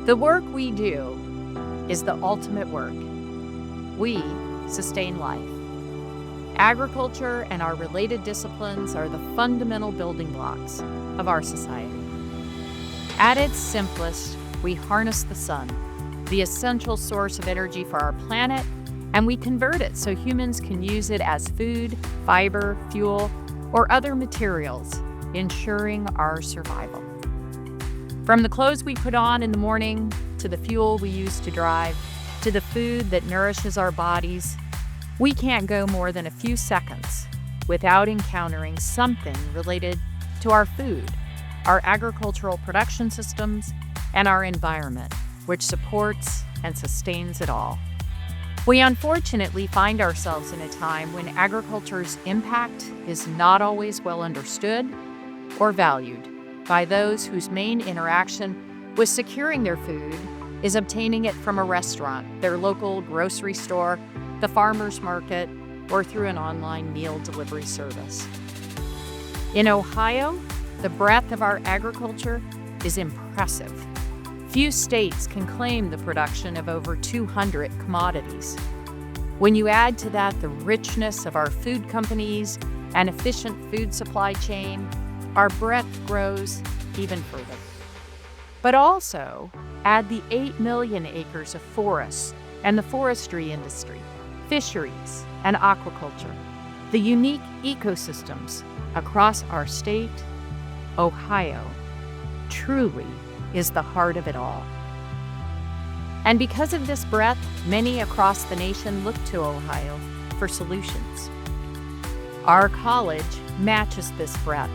The work we do is the ultimate work. We sustain life. Agriculture and our related disciplines are the fundamental building blocks of our society. At its simplest, we harness the sun, the essential source of energy for our planet, and we convert it so humans can use it as food, fiber, fuel, or other materials, ensuring our survival. From the clothes we put on in the morning, to the fuel we use to drive, to the food that nourishes our bodies, we can't go more than a few seconds without encountering something related to our food, our agricultural production systems, and our environment, which supports and sustains it all. We unfortunately find ourselves in a time when agriculture's impact is not always well understood or valued by those whose main interaction with securing their food is obtaining it from a restaurant, their local grocery store, the farmer's market, or through an online meal delivery service. In Ohio, the breadth of our agriculture is impressive. Few states can claim the production of over 200 commodities. When you add to that the richness of our food companies and efficient food supply chain, our breadth grows even further. But also add the 8 million acres of forests and the forestry industry, fisheries, and aquaculture, the unique ecosystems across our state. Ohio truly is the heart of it all. And because of this breadth, many across the nation look to Ohio for solutions. Our college matches this breadth,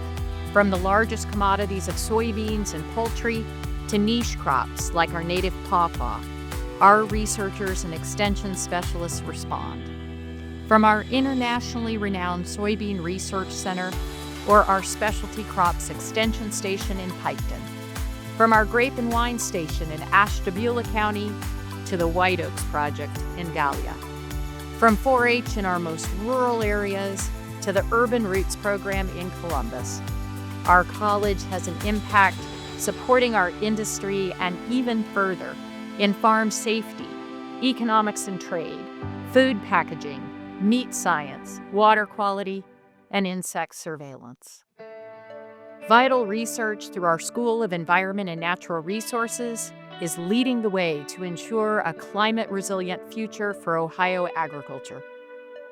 from the largest commodities of soybeans and poultry to niche crops like our native pawpaw. Our researchers and extension specialists respond. From our internationally renowned Soybean Research Center or our Specialty Crops Extension Station in Piketon. From our Grape and Wine Station in Ashtabula County to the White Oaks Project in Gallia. From 4-H in our most rural areas to the Urban Roots program in Columbus. Our college has an impact supporting our industry and even further in farm safety, economics and trade, food packaging, meat science, water quality, and insect surveillance. Vital research through our School of Environment and Natural Resources is leading the way to ensure a climate-resilient future for Ohio agriculture.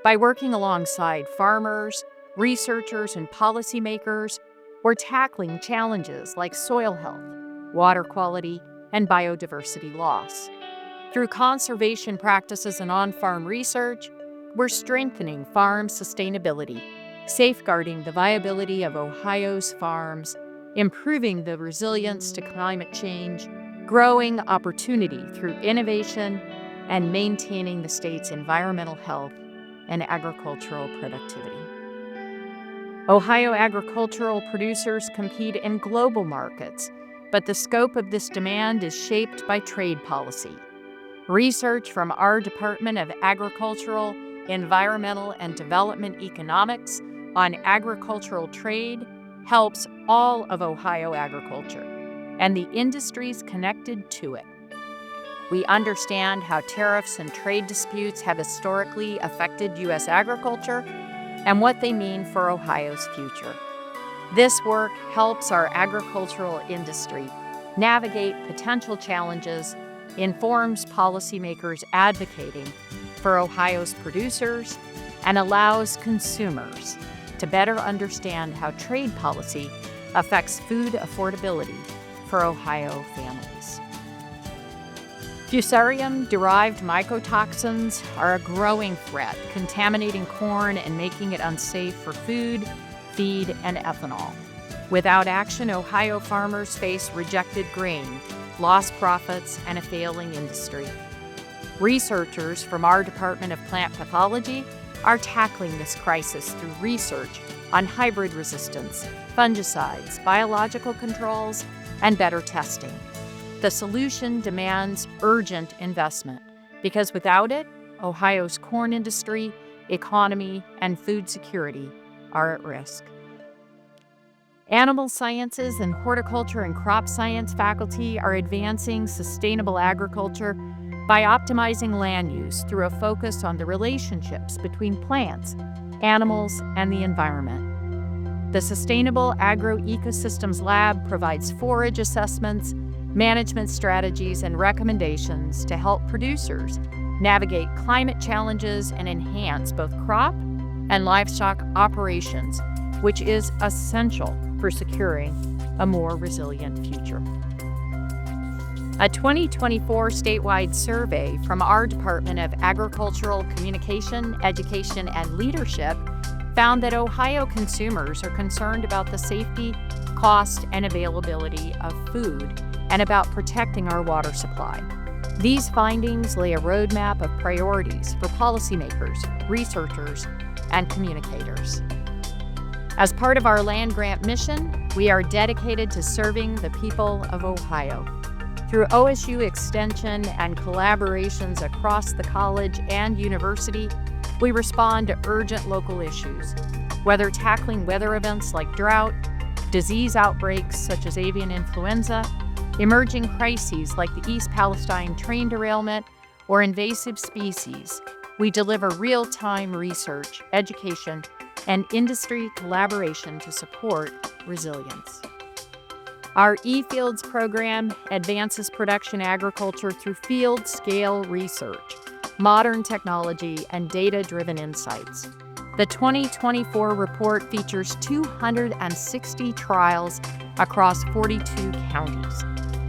By working alongside farmers, researchers, and policymakers, we're tackling challenges like soil health, water quality, and biodiversity loss. Through conservation practices and on-farm research, we're strengthening farm sustainability, safeguarding the viability of Ohio's farms, improving the resilience to climate change, growing opportunity through innovation, and maintaining the state's environmental health and agricultural productivity. Ohio agricultural producers compete in global markets, but the scope of this demand is shaped by trade policy. Research from our Department of Agricultural, Environmental, and Development Economics on agricultural trade helps all of Ohio agriculture and the industries connected to it. We understand how tariffs and trade disputes have historically affected U.S. agriculture and what they mean for Ohio's future. This work helps our agricultural industry navigate potential challenges, informs policymakers advocating for Ohio's producers, and allows consumers to better understand how trade policy affects food affordability for Ohio families. Fusarium-derived mycotoxins are a growing threat, contaminating corn and making it unsafe for food, feed, and ethanol. Without action, Ohio farmers face rejected grain, lost profits, and a failing industry. Researchers from our Department of Plant Pathology are tackling this crisis through research on hybrid resistance, fungicides, biological controls, and better testing. The solution demands urgent investment because without it, Ohio's corn industry, economy, and food security are at risk. Animal sciences and horticulture and crop science faculty are advancing sustainable agriculture by optimizing land use through a focus on the relationships between plants, animals, and the environment. The Sustainable Agroecosystems Lab provides forage assessments, management strategies, and recommendations to help producers navigate climate challenges and enhance both crop and livestock operations, which is essential for securing a more resilient future. A 2024 statewide survey from our Department of Agricultural Communication, Education, and Leadership found that Ohio consumers are concerned about the safety, cost, and availability of food and about protecting our water supply. These findings lay a roadmap of priorities for policymakers, researchers, and communicators. As part of our land grant mission, we are dedicated to serving the people of Ohio. Through OSU Extension and collaborations across the college and university, we respond to urgent local issues, whether tackling weather events like drought, disease outbreaks such as avian influenza, emerging crises like the East Palestine train derailment, or invasive species. We deliver real-time research, education, and industry collaboration to support resilience. Our eFields program advances production agriculture through field-scale research, modern technology, and data-driven insights. The 2024 report features 260 trials across 42 counties,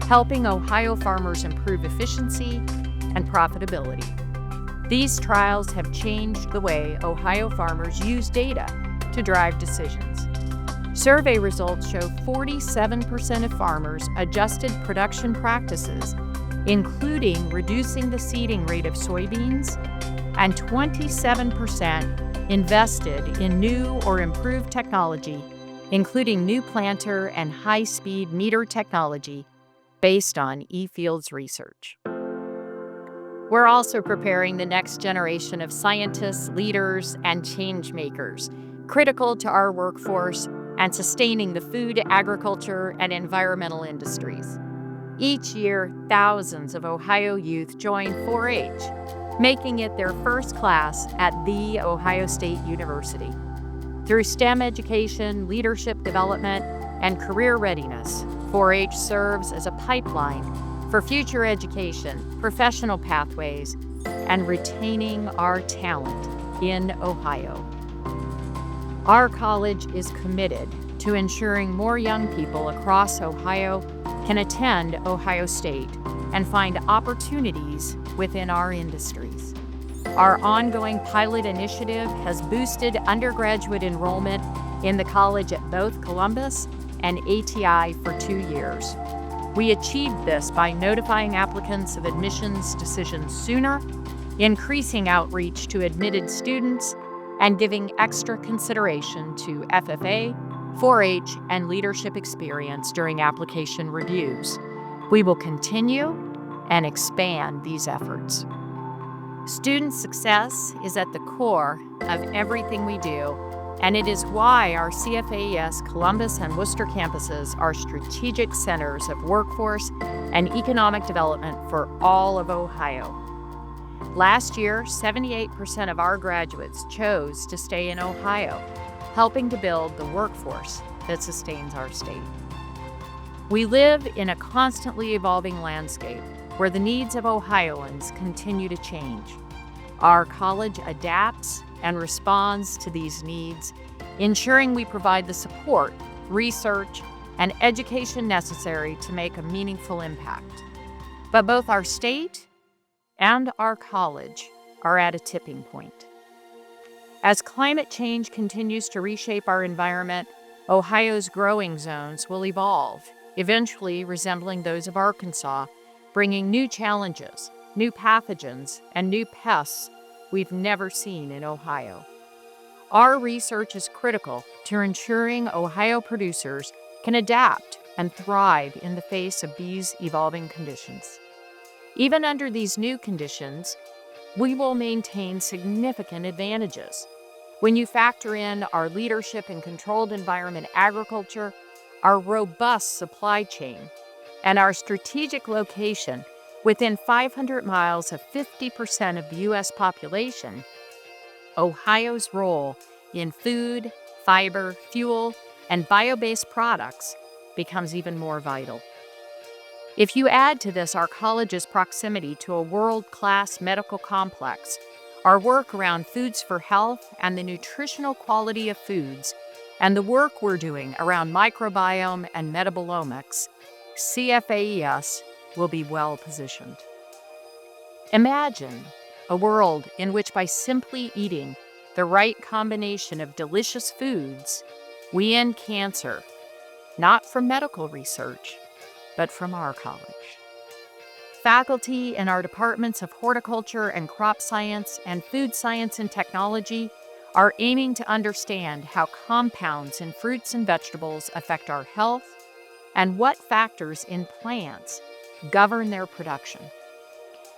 helping Ohio farmers improve efficiency and profitability. These trials have changed the way Ohio farmers use data to drive decisions. Survey results show 47% of farmers adjusted production practices, including reducing the seeding rate of soybeans, and 27% invested in new or improved technology, including new planter and high-speed meter technology based on eFields research. We're also preparing the next generation of scientists, leaders, and change makers, critical to our workforce and sustaining the food, agriculture, and environmental industries. Each year, thousands of Ohio youth join 4-H, making it their first class at The Ohio State University. Through STEM education, leadership development, and career readiness, 4-H serves as a pipeline for future education, professional pathways, and retaining our talent in Ohio. Our college is committed to ensuring more young people across Ohio can attend Ohio State and find opportunities within our industries. Our ongoing pilot initiative has boosted undergraduate enrollment in the college at both Columbus and ATI for 2 years. We achieved this by notifying applicants of admissions decisions sooner, increasing outreach to admitted students, and giving extra consideration to FFA, 4-H, and leadership experience during application reviews. We will continue and expand these efforts. Student success is at the core of everything we do, and it is why our CFAES Columbus and Worcester campuses are strategic centers of workforce and economic development for all of Ohio. Last year, 78% of our graduates chose to stay in Ohio, helping to build the workforce that sustains our state. We live in a constantly evolving landscape where the needs of Ohioans continue to change. Our college adapts and responds to these needs, ensuring we provide the support, research, and education necessary to make a meaningful impact. But both our state and our college are at a tipping point. As climate change continues to reshape our environment, Ohio's growing zones will evolve, eventually resembling those of Arkansas, bringing new challenges, new pathogens, and new pests we've never seen in Ohio. Our research is critical to ensuring Ohio producers can adapt and thrive in the face of these evolving conditions. Even under these new conditions, we will maintain significant advantages. When you factor in our leadership in controlled environment agriculture, our robust supply chain, and our strategic location within 500 miles of 50% of the U.S. population, Ohio's role in food, fiber, fuel, and bio-based products becomes even more vital. If you add to this our college's proximity to a world-class medical complex, our work around foods for health and the nutritional quality of foods, and the work we're doing around microbiome and metabolomics, CFAES will be well positioned. Imagine a world in which by simply eating the right combination of delicious foods, we end cancer, not from medical research, but from our college. Faculty in our departments of horticulture and crop science and food science and technology are aiming to understand how compounds in fruits and vegetables affect our health and what factors in plants govern their production.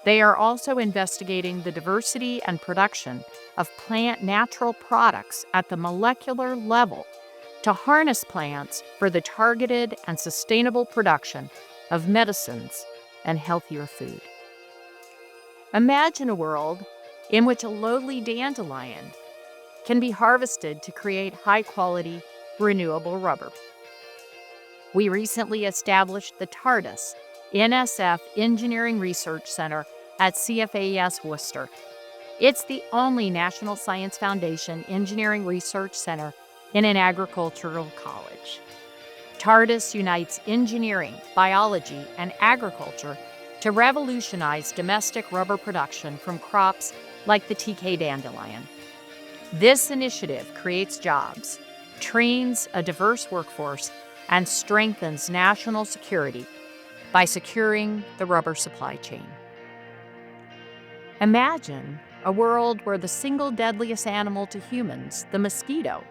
They are also investigating the diversity and production of plant natural products at the molecular level to harness plants for the targeted and sustainable production of medicines and healthier food. Imagine a world in which a lowly dandelion can be harvested to create high-quality, renewable rubber. We recently established the TARDIS NSF Engineering Research Center at CFAES Worcester. It's the only National Science Foundation Engineering Research Center in an agricultural college. TARDIS unites engineering, biology, and agriculture to revolutionize domestic rubber production from crops like the TK dandelion. This initiative creates jobs, trains a diverse workforce, and strengthens national security by securing the rubber supply chain. Imagine a world where the single deadliest animal to humans, the mosquito,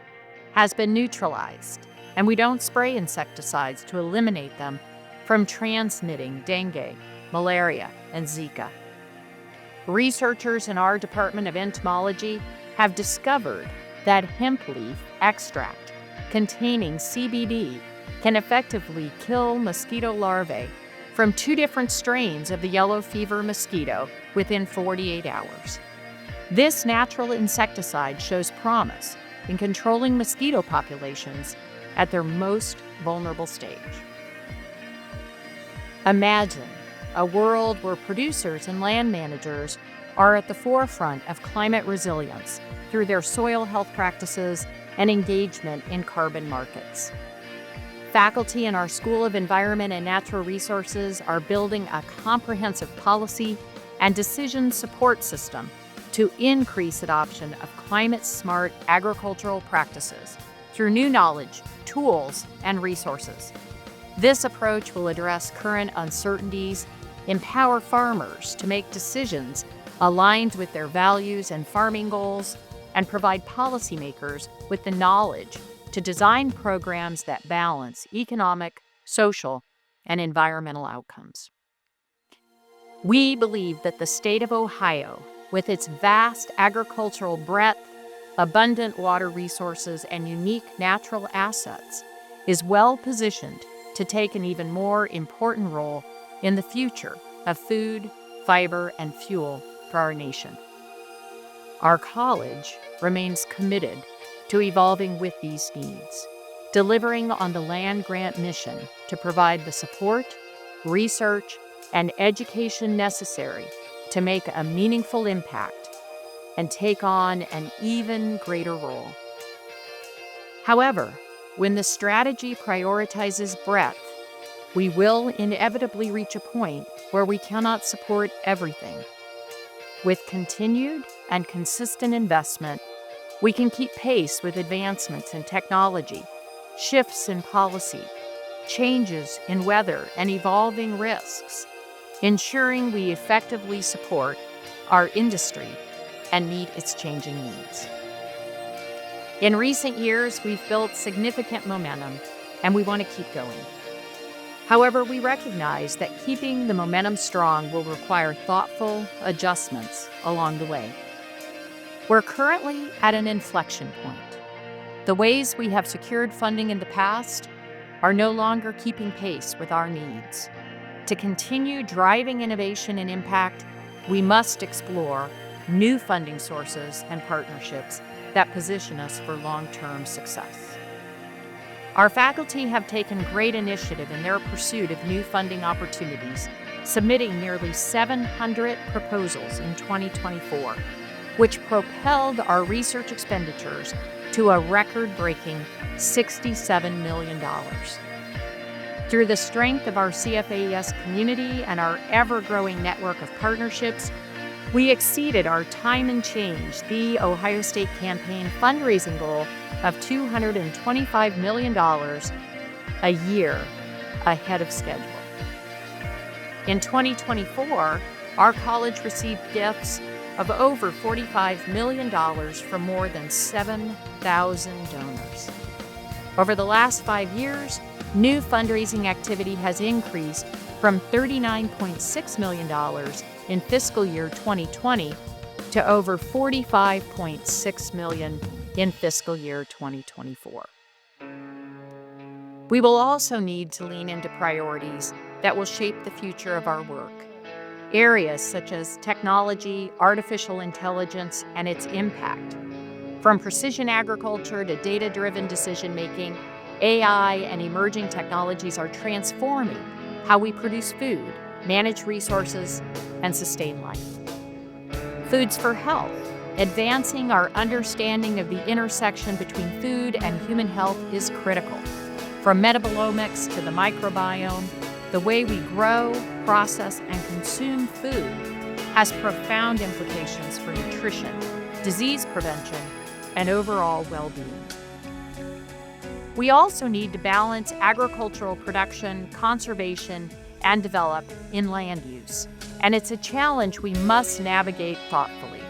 has been neutralized, and we don't spray insecticides to eliminate them from transmitting dengue, malaria, and Zika. Researchers in our Department of Entomology have discovered that hemp leaf extract containing CBD can effectively kill mosquito larvae from 2 different strains of the yellow fever mosquito within 48 hours. This natural insecticide shows promise in controlling mosquito populations at their most vulnerable stage. Imagine a world where producers and land managers are at the forefront of climate resilience through their soil health practices and engagement in carbon markets. Faculty in our School of Environment and Natural Resources are building a comprehensive policy and decision support system to increase adoption of climate-smart agricultural practices through new knowledge, tools, and resources. This approach will address current uncertainties, empower farmers to make decisions aligned with their values and farming goals, and provide policymakers with the knowledge to design programs that balance economic, social, and environmental outcomes. We believe that the state of Ohio, with its vast agricultural breadth, abundant water resources, and unique natural assets, is well positioned to take an even more important role in the future of food, fiber, and fuel for our nation. Our college remains committed to evolving with these needs, delivering on the land grant mission to provide the support, research, and education necessary to make a meaningful impact and take on an even greater role. However, when the strategy prioritizes breadth, we will inevitably reach a point where we cannot support everything. With continued and consistent investment, we can keep pace with advancements in technology, shifts in policy, changes in weather, and evolving risks, ensuring we effectively support our industry and meet its changing needs. In recent years, we've built significant momentum, and we want to keep going. However, we recognize that keeping the momentum strong will require thoughtful adjustments along the way. We're currently at an inflection point. The ways we have secured funding in the past are no longer keeping pace with our needs. To continue driving innovation and impact, we must explore new funding sources and partnerships that position us for long-term success. Our faculty have taken great initiative in their pursuit of new funding opportunities, submitting nearly 700 proposals in 2024, which propelled our research expenditures to a record-breaking $67 million. Through the strength of our CFAES community and our ever-growing network of partnerships, we exceeded our Time and Change, the Ohio State campaign fundraising goal of $225 million a year ahead of schedule. In 2024, our college received gifts of over $45 million from more than 7,000 donors. Over the last 5 years, new fundraising activity has increased from $39.6 million in fiscal year 2020 to over $45.6 million in fiscal year 2024. We will also need to lean into priorities that will shape the future of our work. Areas such as technology, artificial intelligence, and its impact. From precision agriculture to data-driven decision-making, AI and emerging technologies are transforming how we produce food, manage resources, and sustain life. Foods for Health, advancing our understanding of the intersection between food and human health is critical. From metabolomics to the microbiome, the way we grow, process, and consume food has profound implications for nutrition, disease prevention, and overall well-being. We also need to balance agricultural production, conservation, and develop in land use, and it's a challenge we must navigate thoughtfully.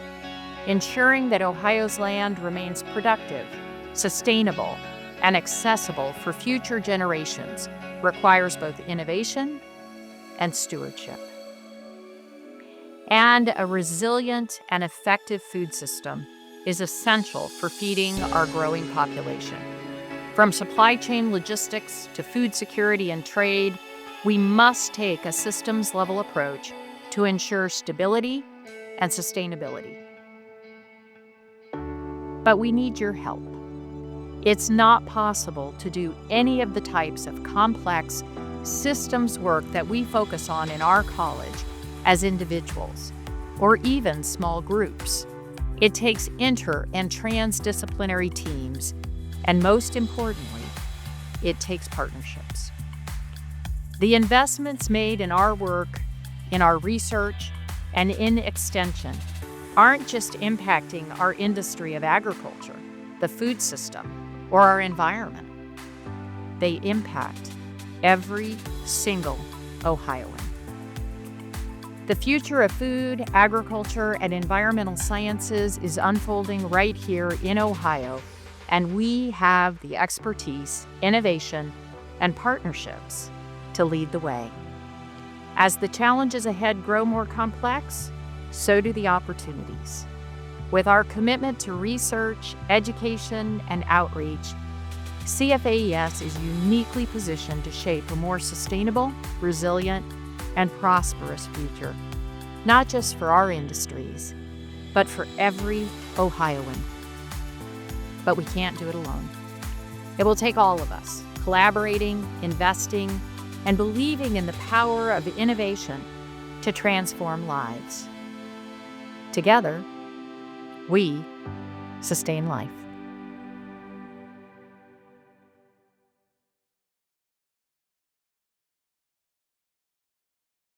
Ensuring that Ohio's land remains productive, sustainable, and accessible for future generations requires both innovation and stewardship. And a resilient and effective food system is essential for feeding our growing population. From supply chain logistics to food security and trade, we must take a systems-level approach to ensure stability and sustainability. But we need your help. It's not possible to do any of the types of complex systems work that we focus on in our college as individuals, or even small groups. It takes inter- and transdisciplinary teams, and most importantly, it takes partnerships. The investments made in our work, in our research, and in extension aren't just impacting our industry of agriculture, the food system, or our environment. They impact every single Ohioan. The future of food, agriculture, and environmental sciences is unfolding right here in Ohio, and we have the expertise, innovation, and partnerships to lead the way. As the challenges ahead grow more complex, so do the opportunities. With our commitment to research, education, and outreach, CFAES is uniquely positioned to shape a more sustainable, resilient, and prosperous future, not just for our industries, but for every Ohioan. But we can't do it alone. It will take all of us collaborating, investing, and believing in the power of innovation to transform lives. Together, we sustain life.